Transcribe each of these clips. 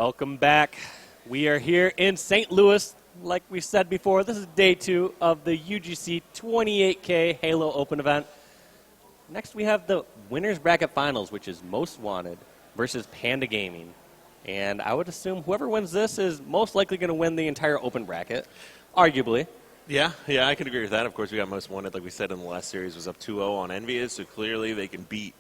Welcome back. We are here in St. Louis. Like we said before, this is day 2 of the UGC 28K Halo Open event. Next, we have the Winners Bracket Finals, which is Most Wanted versus Panda Gaming. And I would assume whoever wins this is most likely going to win the entire Open Bracket, arguably. Yeah, I can agree with that. Of course, we got Most Wanted, like we said in the last series, was up 2-0 on Envious, so clearly they can beat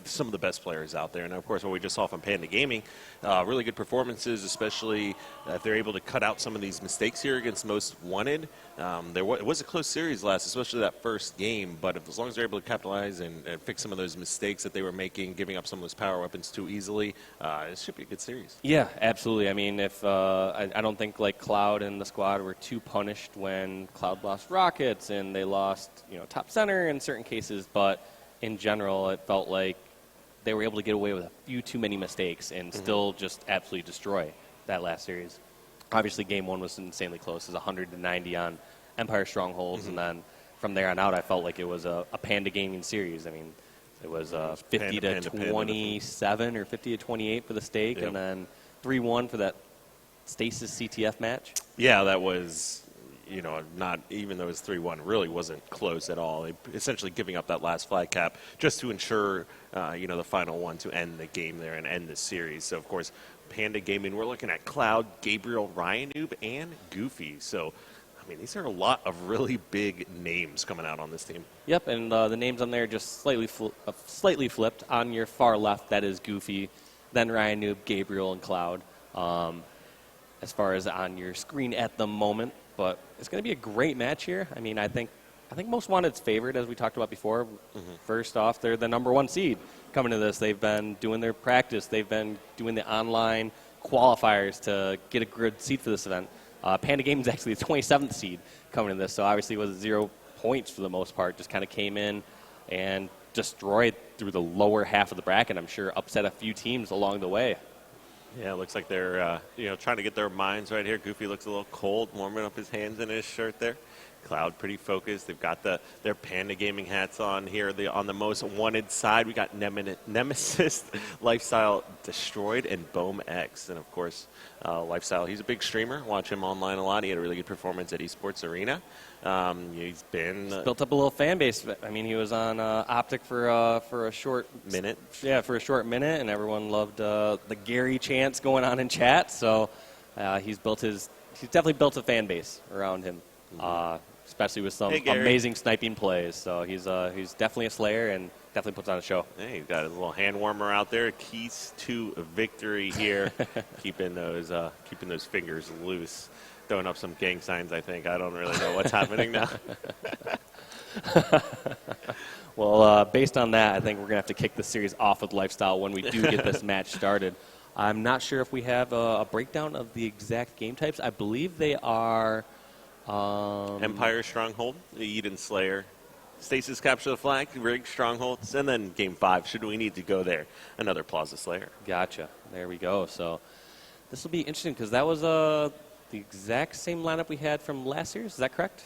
some of the best players out there. And, of course, what we just saw from Panda Gaming, really good performances, especially if they're able to cut out some of these mistakes here against Most Wanted. It was a close series last, especially that first game, but as long as they're able to capitalize and fix some of those mistakes that they were making, giving up some of those power weapons too easily, it should be a good series. Yeah, absolutely. I mean, if I don't think like Cloud and the squad were too punished when Cloud lost rockets and they lost, top center in certain cases, but in general, it felt like they were able to get away with a few too many mistakes and still just absolutely destroy that last series. Obviously, game 1 was insanely close. It was 100-90 on Empire Strongholds, and then from there on out, I felt like it was a Panda Gaming series. I mean, it was 50-27 or 50-28 for the stake, and then 3-1 for that Stasis CTF match. Yeah, that was, not even though it was 3-1, really wasn't close at all. Essentially giving up that last flag cap just to ensure, the final one to end the game there and end the series. So, of course, Panda Gaming, we're looking at Cloud, Gabriel, Ryan Noob, and Goofy. So, I mean, these are a lot of really big names coming out on this team. Yep, and the names on there just slightly flipped. On your far left, that is Goofy, then Ryan Noob, Gabriel, and Cloud. As far as on your screen at the moment, but it's going to be a great match here. I mean, I think Most Wanted's favored, as we talked about before. First off, they're the #1 seed coming to this. They've been doing their practice. They've been doing the online qualifiers to get a good seed for this event. Panda Gaming's actually the 27th seed coming to this, so obviously it was 0 points for the most part. Just kind of came in and destroyed through the lower half of the bracket. I'm sure upset a few teams along the way. Yeah, it looks like they're trying to get their minds right here. Goofy looks a little cold, warming up his hands in his shirt there. Cloud pretty focused. They've got their Panda Gaming hats on here. On the Most Wanted side, we got Nemesis, Lifestyle Destroyed, and Boom X. And, of course, Lifestyle, he's a big streamer. Watch him online a lot. He had a really good performance at Esports Arena. He's built up a little fan base. I mean, he was on Optic for a short minute. Yeah, for a short minute, and everyone loved the Gary chants going on in chat. So he's definitely built a fan base around him. Especially with some amazing sniping plays. So he's definitely a slayer and definitely puts on a show. Hey, he's got a little hand warmer out there. Keys to victory here. keeping those fingers loose. Throwing up some gang signs, I think. I don't really know what's happening now. Well, based on that, I think we're going to have to kick the series off with Lifestyle when we do get this match started. I'm not sure if we have a breakdown of the exact game types. I believe they are Empire Stronghold, the Eden Slayer, Stasis Capture the Flag, Rig Strongholds, and then Game 5, should we need to go there, another Plaza Slayer. Gotcha. There we go. So this will be interesting because that was the exact same lineup we had from last year. Is that correct?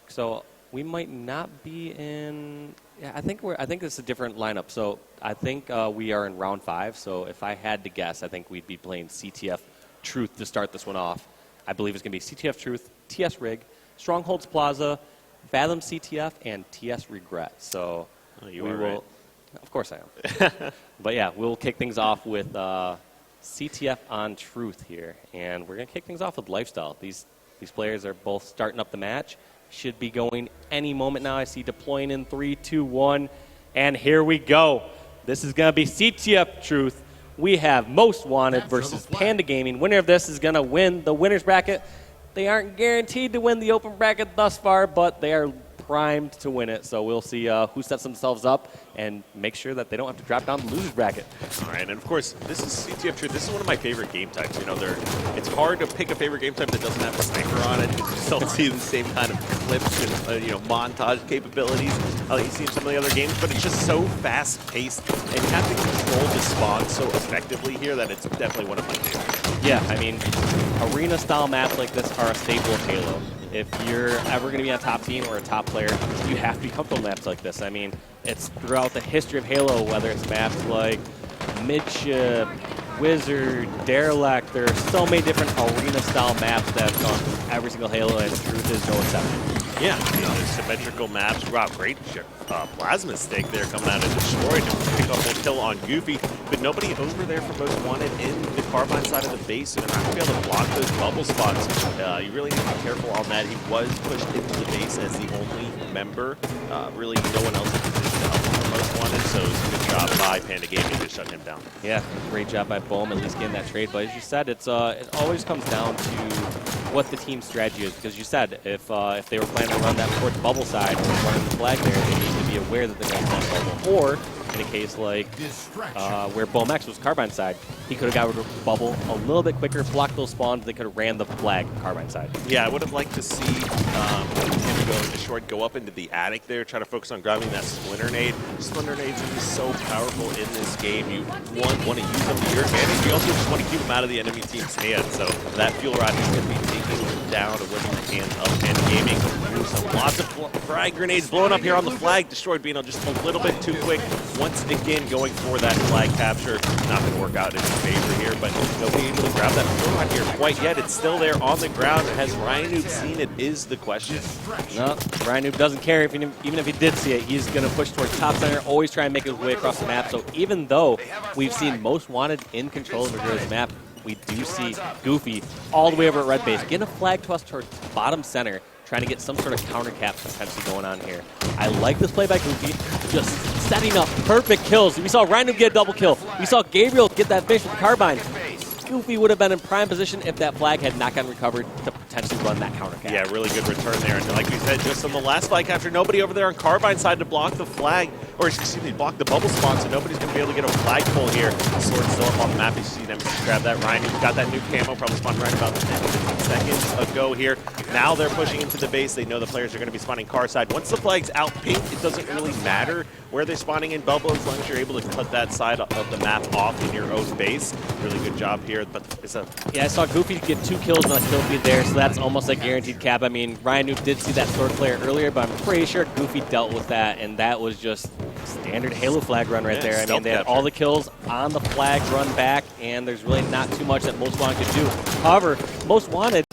So we might not be in. Yeah, I think it's a different lineup. So I think we are in round 5. So if I had to guess, I think we'd be playing CTF Truth to start this one off. I believe it's going to be CTF Truth, TS Rig, Strongholds Plaza, Fathom CTF, and TS Regret. So we will. Right. Of course I am. But yeah, we'll kick things off with CTF on Truth here, and we're going to kick things off with Lifestyle. These players are both starting up the match. Should be going any moment now. I see deploying in 3, 2, 1, and here we go. This is going to be CTF Truth. We have Most Wanted versus Panda Gaming. Winner of this is going to win the winner's bracket. They aren't guaranteed to win the open bracket thus far, but they are primed to win it. So we'll see who sets themselves up and make sure that they don't have to drop down the loser's bracket. All right, and of course, this is CTF Truth. This is one of my favorite game types. It's hard to pick a favorite game type that doesn't have a sniper on it. You just don't see the same kind of clips and montage capabilities you see in some of the other games, but it's just so fast-paced, and you have to control the spawn so effectively here that it's definitely one of my favorites. Yeah, I mean, arena-style maps like this are a staple of Halo. If you're ever going to be on a top team or a top player, you have to be comfortable in maps like this. I mean, it's throughout the history of Halo, whether it's maps like Midship, Wizard, Derelict. There are so many different arena-style maps that have gone through every single Halo, and Truth is no exception. Yeah, there's symmetrical maps. Wow, great plasma stake there coming out of Destroyed to pick up one kill on Goofy, but nobody over there for Most Wanted in the Carbine side of the base, so they're not going to be able to block those bubble spots. You really need to be careful on that. He was pushed into the base as the only member. Really, no one else in position to help him for Most Wanted, so it's a good job by Panda Gaming to shut him down. Yeah, great job by Bohm, at least getting that trade. But as you said, it always comes down to what the team's strategy is, because you said if they were planning to run that towards bubble side or running the flag there, they need to be aware that they're going to run bubble. Or in a case like where Bohm X was Carbine side, he could have got rid of bubble a little bit quicker, blocked those spawns, they could have ran the flag Carbine side. Yeah, I would have liked to see him go Destroyed go up into the attic there, try to focus on grabbing that Splinter Nade. Splinter Nades are just so powerful in this game. You, one, want to use them to your advantage. You also just want to keep them out of the enemy team's hands. So that fuel rod is going to be taking them down away from the hands of Panda Gaming. There's lots of frag grenades blowing up here on the flag. Destroyed being just a little bit too quick. Once again, going for that flag capture. Not going to work out in his favor here, but nobody able to grab that fuel rod here quite yet. It's still there on the ground. Has Ryan Noob seen it is the question. No, Ryan Noob doesn't care. Even if he did see it, he's going to push towards top center, always try and make his way across the map. So even though we've seen Most Wanted in control of the map, we do see Goofy all the way over at red base, getting a flag toss towards bottom center, trying to get some sort of counter cap potentially going on here. I like this play by Goofy, just setting up perfect kills. We saw Ryan Noob get a double kill. We saw Gabriel get that finish with the Carbine. Goofy would have been in prime position if that flag had not gotten recovered to potentially run that counter cap. Yeah, really good return there. And like we said, just on the last flag capture, nobody over there on Carbine side to block the flag, or excuse me, block the bubble spawn, so nobody's going to be able to get a flagpole here. Sword still up on the map. You see them grab that. Ryan got that new camo, probably spawned right about 10-15 seconds ago here. Now they're pushing into the base. They know the players are going to be spawning car side. Once the flag's out pink, it doesn't really matter where they're spawning in bubble as long as you're able to cut that side of the map off in your own base. Really good job here. But it's a yeah, I saw Goofy get 2 kills on a kill feed there, so that's almost a guaranteed cap. I mean, Ryan Noob did see that sword player earlier, but I'm pretty sure Goofy dealt with that, and that was just standard Halo flag run right there. I mean, they had all the kills on the flag run back, and there's really not too much that Most Wanted could do. However, Most Wanted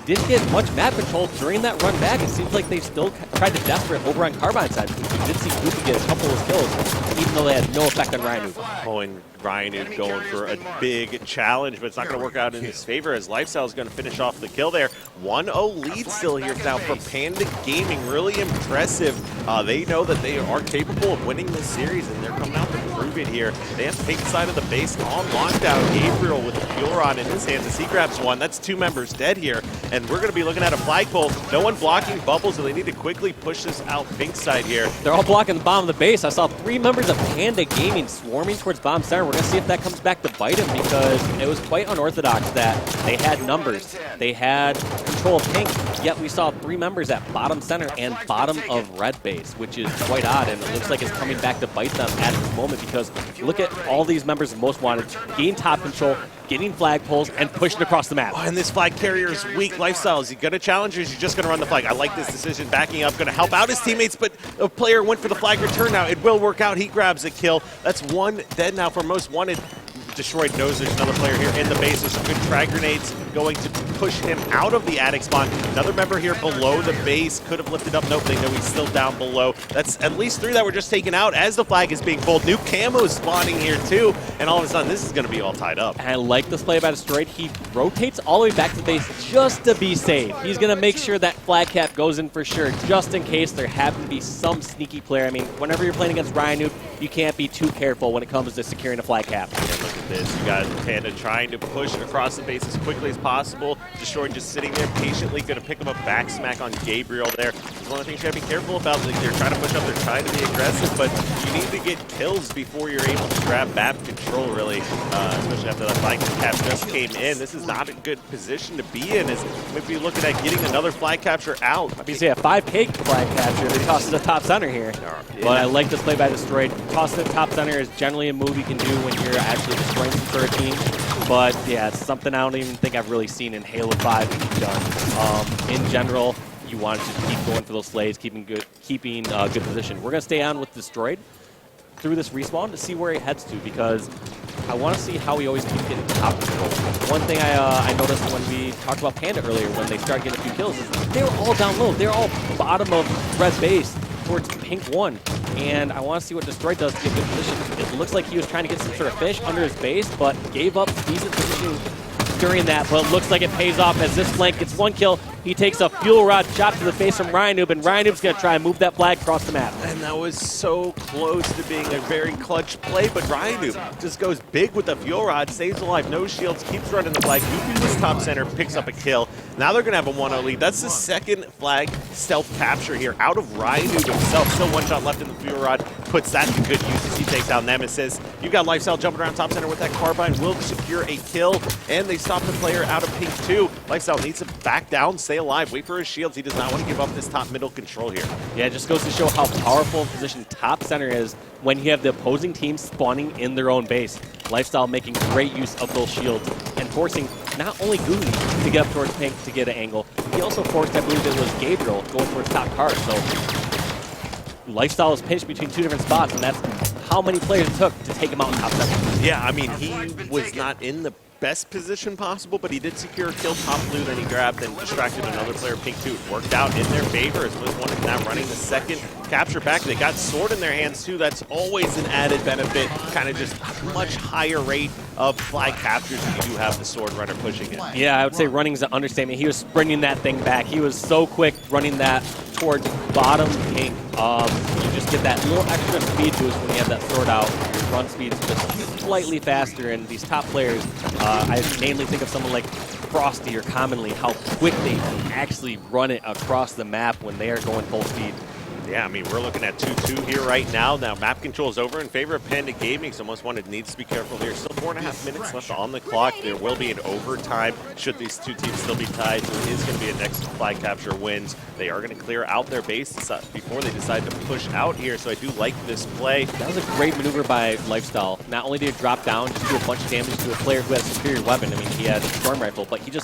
didn't get much map control during that run back. It seems like they still tried to desperate over on Carbine side. We did see Goofy get a couple of kills, even though they had no effect on Ryan Noob. Oh, and Ryan is going for a big challenge, but it's not going to work out in his favor as Lifestyle is going to finish off the kill there. 1-0 lead still here now for Panda Gaming. Really impressive. They know that they are capable of winning this series, and they're coming out to prove it here. They have to take the side of the base on lockdown. Gabriel with the fuel rod in his hands as he grabs one. That's 2 members dead here, and we're going to be looking at a flagpole. No one blocking bubbles, so they need to quickly push this out pink side here. They're all blocking the bottom of the base. I saw 3 members of Panda Gaming swarming towards bottom center. We're going to see if that comes back to bite him, because it was quite unorthodox that they had numbers. They had control of pink, yet we saw 3 members at bottom center and bottom of red base, which is quite odd, and it looks like it's coming back to bite them at this moment, because look at all these members of Most Wanted gain top control, getting flagpoles, and pushing across the map. Oh, and this flag carrier is weak. Lifestyle, is he going to challenge, or is he just going to run the flag? I like this decision, backing up, going to help out his teammates, but a player went for the flag return now. It will work out. He grabs a kill. That's 1 dead now for Most Wanted. Destroyed knows there's another player here in the base. There's some good frag grenades going to push him out of the attic spawn. Another member here below the base could have lifted up. Nope, they know he's still down below. That's at least 3 that were just taken out as the flag is being pulled. New camo spawning here too, and all of a sudden this is going to be all tied up. And I like this play by Destroyed. He rotates all the way back to the base just to be safe. He's going to make sure that flag cap goes in for sure, just in case there happen to be some sneaky player. I mean, whenever you're playing against Ryan Noob, you can't be too careful when it comes to securing a flag cap. Yeah, look at this. You got Panda trying to push across the base as quickly as possible. Destroyed just sitting there patiently, going to pick up a back smack on Gabriel there. It's one of the things you got to be careful about. Like, they're trying to push up, they're trying to be aggressive, but you need to get kills before you're able to grab map control, really, especially after that flag cap just came in. This is not a good position to be in, as maybe you're looking at getting another flag capture out. I mean, so yeah, 5K flag capture. They toss it to top center here. But I like this play by Destroyed. Toss it to top center is generally a move you can do when you're actually destroying some sort of team. But yeah, it's something I don't even think I've really seen in Halo 5 that you've done. In general, you want to just keep going for those slays, keeping good position. We're going to stay on with Destroyed through this respawn to see where he heads to, because I want to see how he always keeps getting top control. One thing I noticed when we talked about Panda earlier, when they started getting a few kills, is they were all down low. They're all bottom of red base towards pink 1. And I want to see what Destroy does to get good position. It looks like he was trying to get some sort of fish under his base, but gave up decent position during that. But it looks like it pays off as this flank gets 1 kill. He takes a fuel rod shot to the face from Ryan Noob, and Ryan Noob's going to try and move that flag across the map. And that was so close to being a very clutch play, but Ryan Noob just goes big with the fuel rod, stays alive, no shields, keeps running the flag. Goofy was top center, picks up a kill. Now they're going to have a 1-0 lead. That's the second flag stealth capture here out of Ryan Noob himself. Still 1 shot left in the fuel rod, puts that to good use as he takes out Nemesis. You got Lifestyle jumping around top center with that carbine, will secure a kill, and they stop the player out of pink 2. Lifestyle needs to back down, stay alive, wait for his shields. He does not want to give up this top middle control here. Yeah, it just goes to show how powerful a position top center is when you have the opposing team spawning in their own base. Lifestyle making great use of those shields and forcing not only Goofy to get up towards pink to get an angle, he also forced, I believe it was Gabriel, going towards top card. So Lifestyle is pinched between 2 different spots, and that's how many players it took to take him out in top center. Yeah, I mean, he was not in the best position possible, but he did secure a kill top blue, then he grabbed and distracted another player, pink 2. It worked out in their favor as was one is now running the second capture back. They got sword in their hands too. That's always an added benefit, kind of just much higher rate of flag captures if you do have the sword runner pushing it. Yeah, I would say running is an understatement. He was sprinting that thing back. He was so quick running that towards bottom pink. You just get that little extra speed boost when you have that sword out. Your run speed's just slightly faster, and these top players, I mainly think of someone like Frosty or Commonly, how quick they actually run it across the map when they are going full speed. Yeah, I mean, we're looking at 2-2 here right now. Now, map control is over in favor of Panda Gaming, so Most Wanted needs to be careful here. Still 4.5 minutes left on the clock. There will be an overtime should these two teams still be tied, so it is going to be a next flag capture wins. They are going to clear out their base before they decide to push out here, so I do like this play. That was a great maneuver by Lifestyle. Not only did he drop down, just do a bunch of damage to a player who had a superior weapon. I mean, he had a storm rifle, but he just